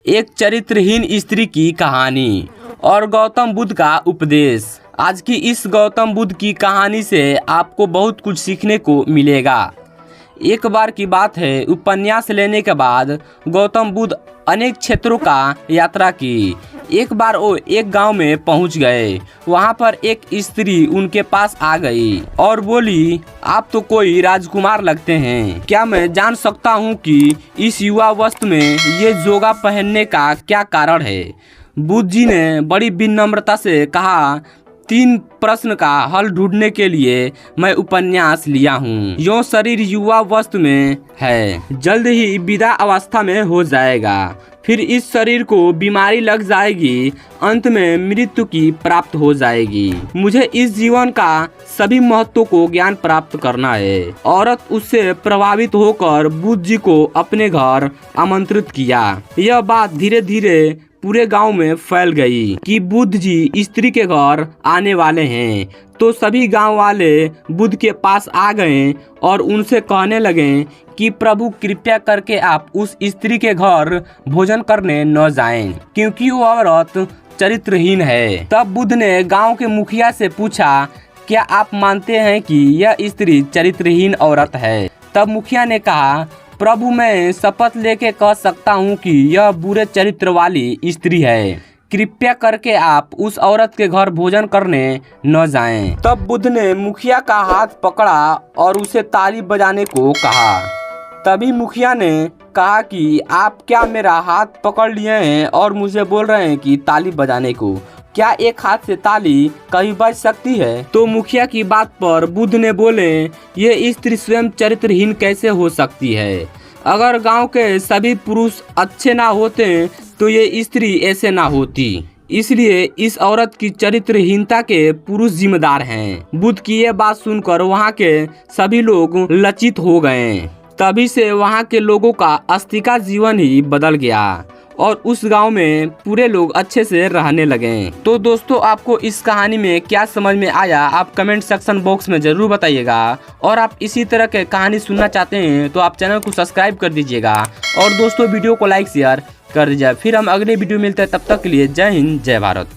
एक चरित्रहीन स्त्री की कहानी और गौतम बुद्ध का उपदेश। आज की इस गौतम बुद्ध की कहानी से आपको बहुत कुछ सीखने को मिलेगा। एक बार की बात है, उपन्यास लेने के बाद गौतम बुद्ध अनेक क्षेत्रों का यात्रा की। एक बार वो एक गांव में पहुंच गए। वहां पर एक स्त्री उनके पास आ गई और बोली, आप तो कोई राजकुमार लगते हैं, क्या मैं जान सकता हूं कि इस युवावस्था में ये जोगा पहनने का क्या कारण है। बुद्ध जी ने बड़ी विनम्रता से कहा, 3 प्रश्न का हल ढूंढने के लिए मैं उपन्यास लिया हूँ। यो शरीर युवावस्था में है, जल्द ही विदा अवस्था में हो जाएगा, फिर इस शरीर को बीमारी लग जाएगी, अंत में मृत्यु की प्राप्त हो जाएगी। मुझे इस जीवन का सभी महत्व को ज्ञान प्राप्त करना है। औरत उससे प्रभावित होकर बुद्ध जी को अपने घर आमंत्रित किया। यह बात धीरे धीरे पूरे गांव में फैल गई कि बुद्ध जी स्त्री के घर आने वाले हैं। तो सभी गांव वाले बुद्ध के पास आ गए और उनसे कहने लगे कि प्रभु कृपया करके आप उस स्त्री के घर भोजन करने न जाएं, क्योंकि वो औरत चरित्रहीन है। तब बुद्ध ने गांव के मुखिया से पूछा, क्या आप मानते हैं कि यह स्त्री चरित्रहीन औरत है? तब मुखिया ने कहा, प्रभु मैं शपथ लेके कह सकता हूँ कि यह बुरे चरित्र वाली स्त्री है। कृपया करके आप उस औरत के घर भोजन करने न जाएं। तब बुद्ध ने मुखिया का हाथ पकड़ा और उसे ताली बजाने को कहा। तभी मुखिया ने कहा कि आप क्या मेरा हाथ पकड़ लिए हैं और मुझे बोल रहे हैं कि ताली बजाने को? क्या एक हाथ से ताली कहीं बज सकती है? तो मुखिया की बात पर बुद्ध ने बोले, ये स्त्री स्वयं चरित्रहीन कैसे हो सकती है? अगर गांव के सभी पुरुष अच्छे ना होते तो ये स्त्री ऐसे ना होती। इसलिए इस औरत की चरित्रहीनता के पुरुष जिम्मेदार हैं। बुद्ध की ये बात सुनकर वहाँ के सभी लोग लज्जित हो गए। तभी से वहाँ के लोगों का आस्तिका जीवन ही बदल गया और उस गांव में पूरे लोग अच्छे से रहने लगे। तो दोस्तों, आपको इस कहानी में क्या समझ में आया, आप कमेंट सेक्शन बॉक्स में जरूर बताइएगा। और आप इसी तरह के कहानी सुनना चाहते हैं तो आप चैनल को सब्सक्राइब कर दीजिएगा और दोस्तों वीडियो को लाइक शेयर कर दीजिए। फिर हम अगले वीडियो मिलते हैं, तब तक के लिए जय हिंद जय भारत।